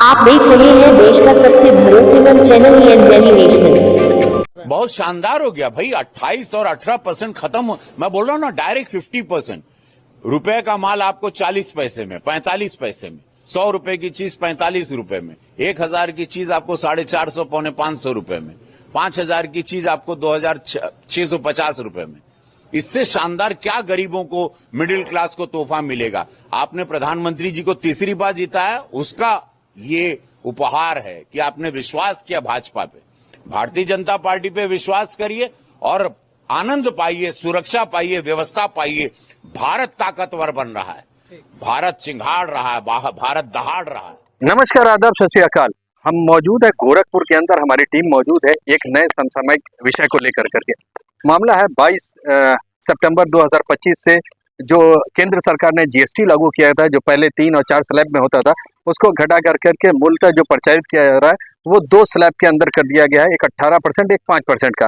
आप देख रहे हैं देश का सबसे भरोसेमंद चैनल दिल्ली नेशनल। बहुत शानदार हो गया भाई, 28 और 18% खत्म। मैं बोल रहा हूं ना, डायरेक्ट 50%। रुपए का माल आपको 40 पैसे में, 45 पैसे में, 100 रुपए की चीज 45 रुपए में, 1000 की चीज आपको 450 पौने 500 रुपए में, 5000 की चीज आपको 2650 रुपए में। इससे शानदार क्या गरीबों को, मिडिल क्लास को तोहफा मिलेगा? आपने प्रधानमंत्री जी को तीसरी बार जिताया, उसका ये उपहार है कि आपने विश्वास किया भाजपा पे। भारतीय जनता पार्टी पे विश्वास करिए और आनंद पाइए, सुरक्षा पाइए, व्यवस्था पाइए। भारत ताकतवर बन रहा है, भारत चिंगाड़ रहा है, भारत दहाड़ रहा है। नमस्कार, आदाब, सत श्री अकाल। हम मौजूद है गोरखपुर के अंदर, हमारी टीम मौजूद है एक नए समसामयिक विषय को लेकर करके। मामला है 22 सितंबर 2025 से जो केंद्र सरकार ने जीएसटी लागू किया था, जो पहले 3 और 4 स्लैब में होता था, उसको घटा कर करके मूलतः जो प्रचारित किया जा रहा है वो 2 स्लैब के अंदर कर दिया गया है, एक 18%, एक 5% का।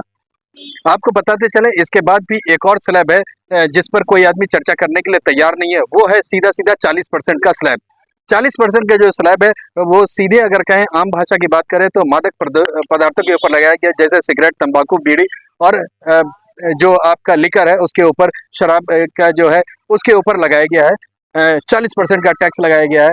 आपको बताते चले इसके बाद भी एक और स्लैब है जिस पर कोई आदमी चर्चा करने के लिए तैयार नहीं है, वो है सीधा 40% का स्लैब। 40% का जो स्लैब है वो सीधे अगर कहें आम भाषा की बात करें तो मादक पदार्थों के ऊपर लगाया गया, जैसे सिगरेट, तंबाकू, बीड़ी और जो आपका लिकर है उसके ऊपर, शराब का जो है उसके ऊपर लगाया गया है। 40% का टैक्स लगाया गया है।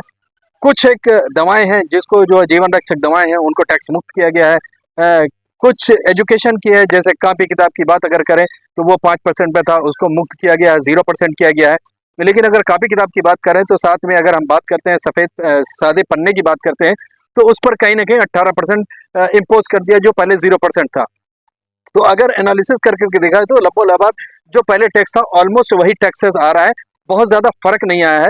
कुछ एक दवाएं हैं जिसको जो जीवन रक्षक दवाएं हैं उनको टैक्स मुक्त किया गया है। कुछ एजुकेशन की है, जैसे कापी किताब की बात अगर करें तो वो 5% पे था, उसको मुक्त किया गया है, 0% किया गया है। लेकिन अगर कापी किताब की बात करें तो साथ में अगर हम बात करते हैं सफेद सादे पन्ने की बात करते हैं तो उस पर कहीं ना कहीं 18% इम्पोज कर दिया, जो पहले 0% था। तो अगर एनालिसिस करके देखा है तो लबोलबाद जो पहले टैक्स था ऑलमोस्ट वही टैक्सेस आ रहा है, बहुत ज्यादा फर्क नहीं आया है।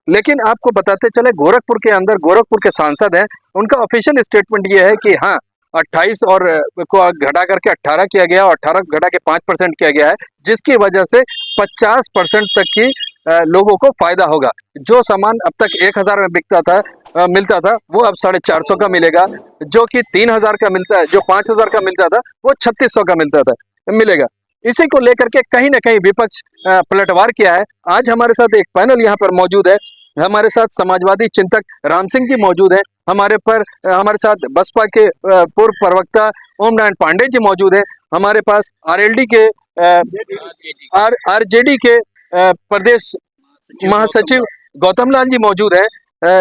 लेकिन आपको बताते चले गोरखपुर के अंदर गोरखपुर के सांसद हैं, उनका ऑफिशियल स्टेटमेंट ये है कि हाँ 28 और को घटा करके 18 किया गया और 18 घटा के 5% किया गया है, जिसकी वजह से 50% तक की लोगों को फायदा होगा। जो सामान अब तक 1000 में मिलता था वो अब 450 का मिलेगा, जो कि 3000 का मिलता है, जो 5000 का मिलता था वो 3600 का मिलेगा। इसी को लेकर के कहीं ना कहीं विपक्ष पलटवार किया है। आज हमारे साथ एक पैनल यहाँ पर मौजूद है। हमारे साथ समाजवादी चिंतक राम सिंह जी मौजूद हैं, हमारे साथ बसपा के पूर्व प्रवक्ता ओम नारायण पांडे जी मौजूद हैं, हमारे पास आरएलडी के आरजेडी के प्रदेश महासचिव गौतम लाल जी मौजूद हैं।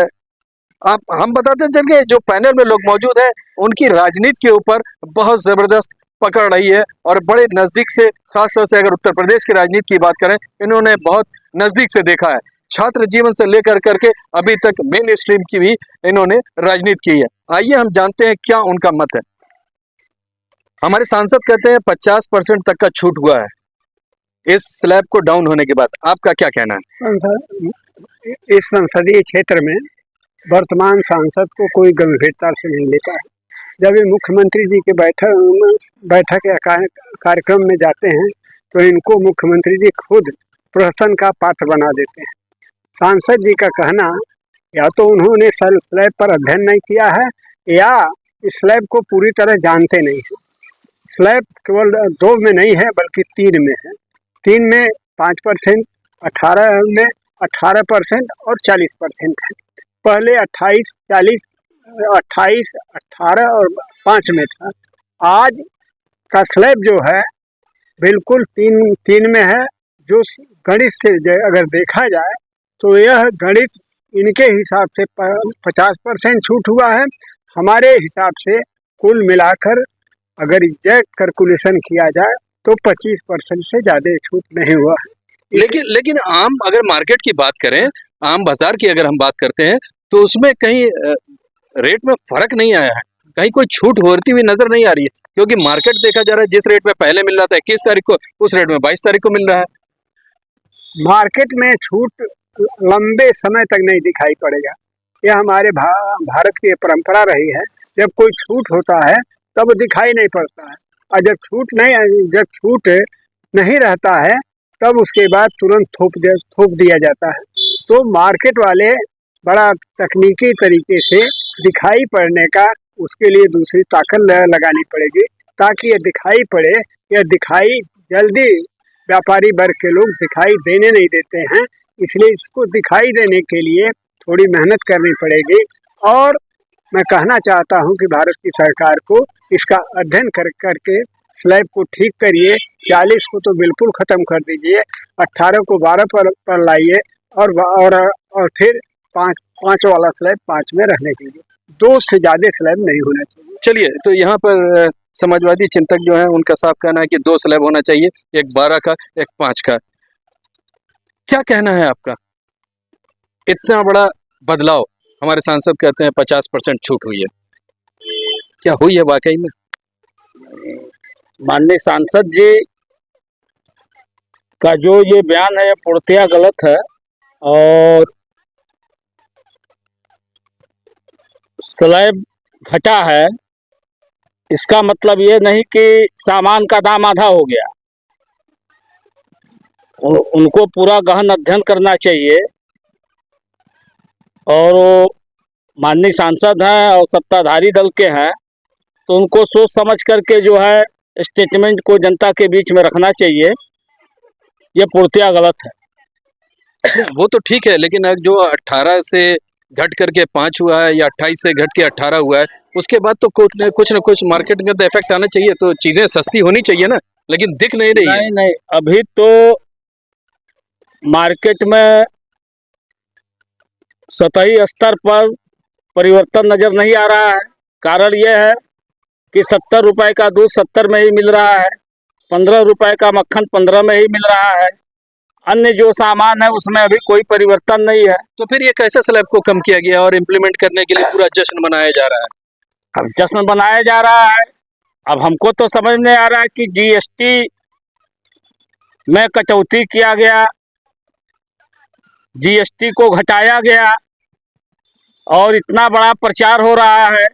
आप हम बताते चल के जो पैनल में लोग मौजूद हैं उनकी राजनीति के ऊपर बहुत जबरदस्त पकड़ रही है और बड़े नजदीक से, खासतौर से अगर उत्तर प्रदेश की राजनीति की बात करें, इन्होंने बहुत नजदीक से देखा है। छात्र जीवन से लेकर करके अभी तक मेन स्ट्रीम की भी इन्होंने राजनीति की है। आइए हम जानते हैं क्या उनका मत है। हमारे सांसद कहते हैं 50% तक का छूट हुआ है इस स्लैब को डाउन होने के बाद, आपका क्या कहना है? इस संसदीय क्षेत्र में वर्तमान सांसद को कोई गंभीरता से नहीं लेता है। जब ये मुख्यमंत्री जी के बैठक या कार्यक्रम में जाते हैं तो इनको मुख्यमंत्री जी खुद प्रहसन का पात्र बना देते हैं। सांसद जी का कहना, या तो उन्होंने स्लैब पर अध्ययन नहीं किया है या इस स्लैब को पूरी तरह जानते नहीं है। स्लैब केवल 2 में नहीं है बल्कि 3 में है। 3 में 5%, 18 में 18% और 40% है। पहले 28, 40, 28, 18 और 5 में था। आज का स्लैब जो है बिल्कुल 3 में है। जो गणित से अगर देखा जाए तो यह गणित इनके हिसाब से 50% छूट हुआ है। हमारे हिसाब से कुल मिलाकर अगर एग्जैक्ट कैलकुलेशन किया जाए तो 25% से ज़्यादा छूट नहीं हुआ है। लेकिन आम अगर मार्केट की बात करें, आम बाजार की अगर हम बात करते हैं तो उसमें कहीं रेट में फर्क नहीं आया है, कहीं कोई छूट होती हुई नजर नहीं आ रही है, क्योंकि मार्केट देखा जा रहा है जिस रेट में पहले मिल रहा था 21 तारीख को, उस रेट में 22 तारीख को मिल रहा है। मार्केट में छूट लंबे समय तक नहीं दिखाई पड़ेगा। यह हमारे भारत की परंपरा रही है, जब कोई छूट होता है तब दिखाई नहीं पड़ता है, और जब छूट नहीं रहता है तब उसके बाद तुरंत थोप दिया जाता है। तो मार्केट वाले बड़ा तकनीकी तरीके से दिखाई पड़ने का, उसके लिए दूसरी ताकत लगानी पड़ेगी ताकि ये दिखाई पड़े। यह दिखाई जल्दी व्यापारी वर्ग के लोग दिखाई देने नहीं देते हैं, इसलिए इसको दिखाई देने के लिए थोड़ी मेहनत करनी पड़ेगी। और मैं कहना चाहता हूं कि भारत की सरकार को इसका अध्ययन करके स्लैब को ठीक करिए। 40 को तो बिल्कुल ख़त्म कर दीजिए, 18 को 12 पर लाइए और फिर पाँच वाला स्लैब 5 में रहने दीजिए। 2 से ज़्यादा स्लैब नहीं होना चाहिए। चलिए, तो यहाँ पर समाजवादी चिंतक जो है उनका साफ कहना है कि 2 स्लैब होना चाहिए, एक 12 का, एक 5 का। क्या कहना है आपका? इतना बड़ा बदलाव, हमारे सांसद कहते हैं 50% छूट हुई है, क्या हुई है वाकई में? माननीय सांसद जी का जो ये बयान है पूर्णतया गलत है। और स्लैब घटा है, इसका मतलब ये नहीं कि सामान का दाम आधा हो गया। उनको पूरा गहन अध्ययन करना चाहिए। और वो माननीय सांसद हैं और सत्ताधारी दल के हैं, तो उनको सोच समझ करके जो है स्टेटमेंट को जनता के बीच में रखना चाहिए। ये पूर्णतया गलत है। वो तो ठीक है, लेकिन अब जो 18 से घट करके 5 हुआ है या 28 से घट के 18 हुआ है, उसके बाद तो कुछ न कुछ मार्केट में तो इफेक्ट आना चाहिए, तो चीजें सस्ती होनी चाहिए ना, लेकिन दिख नहीं रही है। नहीं, अभी तो मार्केट में सतही स्तर पर परिवर्तन नजर नहीं आ रहा है। कारण यह है कि 70 रुपए का दूध 70 में ही मिल रहा है, 15 रुपए का मक्खन 15 में ही मिल रहा है। अन्य जो सामान है उसमें अभी कोई परिवर्तन नहीं है। तो फिर ये कैसे स्लैब को कम किया गया और इम्प्लीमेंट करने के लिए पूरा जश्न मनाया जा रहा है? अब जश्न बनाया जा रहा है। अब हमको तो समझ में आ रहा है कि जीएसटी में कटौती किया गया, जीएसटी को घटाया गया और इतना बड़ा प्रचार हो रहा है।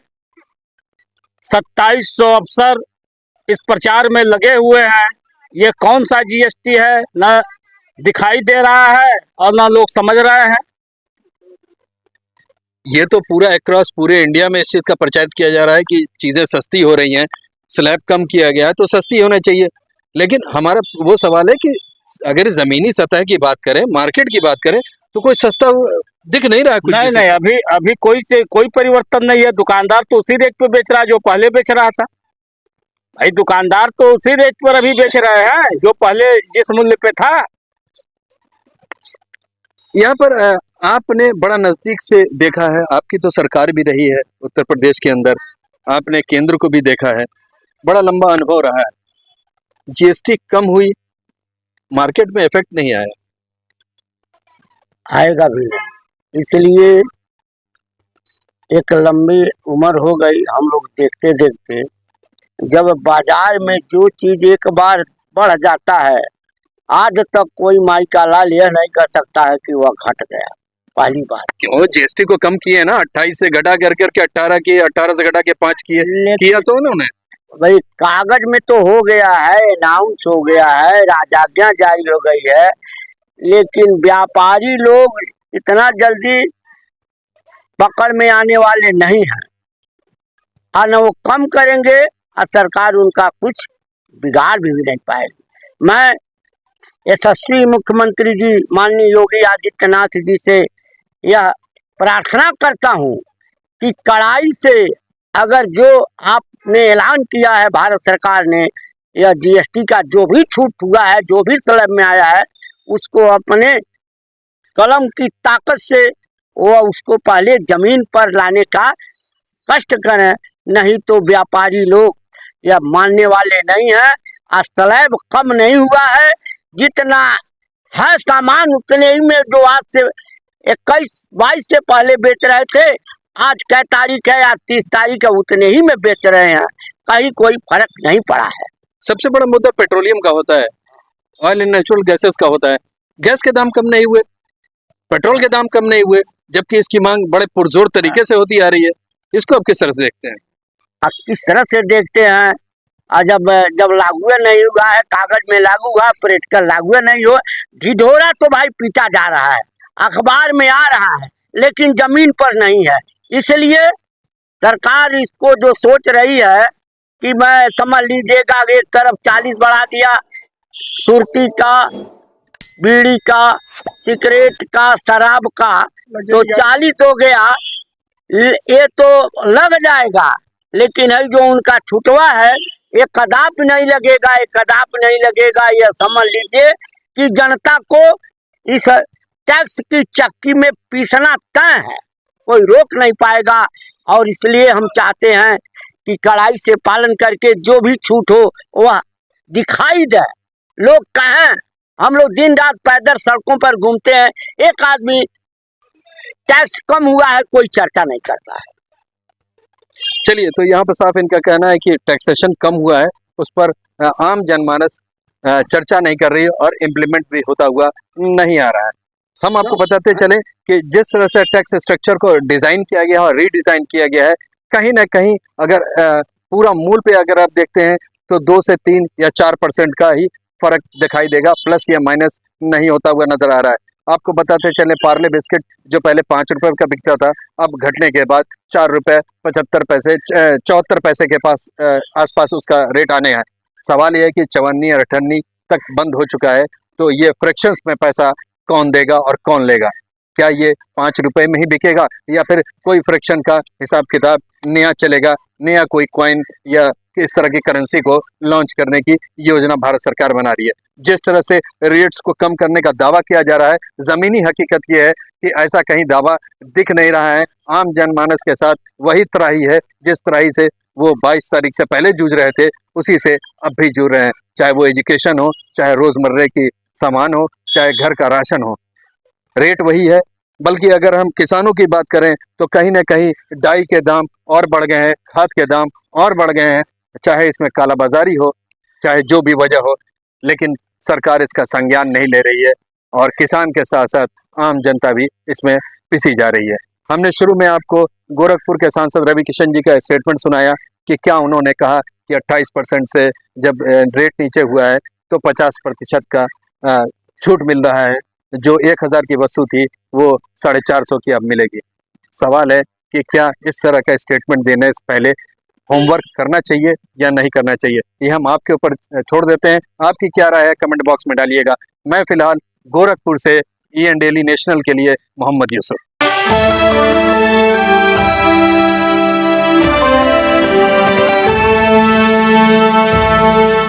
2700 अफसर इस प्रचार में लगे हुए हैं। ये कौन सा जीएसटी है, न दिखाई दे रहा है और न लोग समझ रहे हैं। ये तो पूरा अक्रॉस पूरे इंडिया में इस चीज का प्रचार किया जा रहा है कि चीजें सस्ती हो रही हैं, स्लैब कम किया गया है तो सस्ती होना चाहिए। लेकिन हमारा वो सवाल है कि अगर जमीनी सतह की बात करें, मार्केट की बात करें, तो कोई सस्ता दिख नहीं रहा है कुछ। नहीं, अभी कोई परिवर्तन नहीं है। दुकानदार तो उसी रेट पे बेच रहा है जो पहले बेच रहा था। भाई दुकानदार तो उसी रेट पर अभी बेच रहे हैं जो पहले जिस मूल्य पे था। यहाँ पर आपने बड़ा नजदीक से देखा है, आपकी तो सरकार भी रही है उत्तर प्रदेश के अंदर, आपने केंद्र को भी देखा है, बड़ा लंबा अनुभव रहा है। जीएसटी कम हुई, मार्केट में इफेक्ट नहीं आया। आएगा भी नहीं, इसलिए एक लंबी उम्र हो गई हम लोग देखते देखते। जब बाजार में जो चीज एक बार बढ़ जाता है, आज तक कोई माई का लाल यह नहीं कर सकता है कि वह घट गया। पहली बात क्यों जीएसटी को कम किए ना, 28 से घटा करके 18 किए, 18 से घटा के 5 किया तो उन्होंने। भाई कागज में तो हो गया है, अनाउंस हो गया है, राजाज्ञा जारी हो गई है, लेकिन व्यापारी लोग इतना जल्दी पकड़ में आने वाले नहीं हैं। और न वो कम करेंगे और सरकार उनका कुछ बिगाड़ भी नहीं पाएगी। मैं यशस्वी मुख्यमंत्री जी माननीय योगी आदित्यनाथ जी से यह प्रार्थना करता हूं कि कड़ाई से अगर जो आपने ऐलान किया है भारत सरकार ने, यह जीएसटी का जो भी छूट हुआ है, जो भी स्लैब में आया है, उसको अपने कलम की ताकत से वह उसको पहले जमीन पर लाने का कष्ट करें, नहीं तो व्यापारी लोग यह मानने वाले नहीं है। स्लैब कम नहीं हुआ है, जितना है सामान उतने ही में जो आज से 21-22 से पहले बेच रहे थे, आज क्या तारीख है या 30 तारीख है, उतने ही में बेच रहे हैं। कहीं कोई फर्क नहीं पड़ा है। सबसे बड़ा मुद्दा पेट्रोलियम का होता है, ऑयल एंड नेचुरल गैसेस का होता है। गैस के दाम कम नहीं हुए, पेट्रोल के दाम कम नहीं हुए, जबकि इसकी मांग बड़े पुरजोर तरीके से होती आ रही है। इसको आप किस तरह से देखते हैं? अब किस तरह से देखते हैं, जब लागू नहीं हुआ है, कागज में लागू हुआ, प्रैक्टिकल लागू नहीं हुआ, ढिढोरा तो भाई पीटा जा रहा है, अखबार में आ रहा है, लेकिन जमीन पर नहीं है। इसलिए सरकार इसको जो सोच रही है कि मैं समझ लीजिएगा एक तरफ 40 बढ़ा दिया सुर्ती का, बीड़ी का, सिगरेट का, शराब का तो 40 हो गया, ये तो लग जाएगा, लेकिन है जो उनका छुटवा है ये कदाप नहीं लगेगा, ये कदाप नहीं लगेगा। ये समझ लीजिए कि जनता को इस टैक्स की चक्की में पीसना तय है, कोई रोक नहीं पाएगा। और इसलिए हम चाहते हैं कि कड़ाई से पालन करके जो भी छूट हो वह दिखाई दे, लोग कहें। हम लोग दिन रात पैदल सड़कों पर घूमते हैं, एक आदमी टैक्स कम हुआ है कोई चर्चा नहीं करता है। चलिए, तो यहाँ पर साफ इनका कहना है कि टैक्सेशन कम हुआ है, उस पर आम जनमानस चर्चा नहीं कर रही है और इम्प्लीमेंट भी होता हुआ नहीं आ रहा है। हम आपको बताते चले कि जिस तरह से टैक्स स्ट्रक्चर को डिजाइन किया गया है और रीडिजाइन किया गया है, कहीं ना कहीं अगर पूरा मूल पे अगर आप देखते हैं तो 2 से 3 या 4% का ही फर्क दिखाई देगा, प्लस या माइनस नहीं होता हुआ नजर आ रहा है। आपको बताते चले, पार्ले बिस्किट जो पहले 5 रुपए का बिकता था, अब घटने के बाद 4 रुपए 75 पैसे 74 पैसे के पास आसपास उसका रेट आने हैं। सवाल यह है कि 54 और 58 तक बंद हो चुका है, तो ये फ्रैक्शंस में पैसा कौन देगा और कौन लेगा? क्या ये 5 रुपए में ही बिकेगा या फिर कोई फ्रैक्शन का हिसाब किताब नया चलेगा, नया कोई कॉइन या इस तरह की करेंसी को लॉन्च करने की योजना भारत सरकार बना रही है? जिस तरह से रेट्स को कम करने का दावा किया जा रहा है, जमीनी हकीकत यह है कि ऐसा कहीं दावा दिख नहीं रहा है। आम जनमानस के साथ वही तराही है जिस तराही से वो 22 तारीख से पहले जूझ रहे थे, उसी से अब भी जूझ रहे हैं। चाहे वो एजुकेशन हो, चाहे रोजमर्रे की सामान हो, चाहे घर का राशन हो, रेट वही है। बल्कि अगर हम किसानों की बात करें तो कहीं ना कहीं डाई के दाम और बढ़ गए हैं, खाद के दाम और बढ़ गए हैं। चाहे इसमें कालाबाजारी हो, चाहे जो भी वजह हो, लेकिन सरकार इसका संज्ञान नहीं ले रही है और किसान के साथ साथ आम जनता भी इसमें पिसी जा रही है। हमने शुरू में आपको गोरखपुर के सांसद रवि किशन जी का स्टेटमेंट सुनाया कि क्या उन्होंने कहा कि 28% से जब रेट नीचे हुआ है तो 50% का छूट मिल रहा है, जो 1000 की वस्तु थी वो 450 की अब मिलेगी। सवाल है कि क्या इस तरह का स्टेटमेंट देने से पहले होमवर्क करना चाहिए या नहीं करना चाहिए? ये हम आपके ऊपर छोड़ देते हैं। आपकी क्या राय है कमेंट बॉक्स में डालिएगा। मैं फिलहाल गोरखपुर से EN डेली नेशनल के लिए मोहम्मद यूसुफ।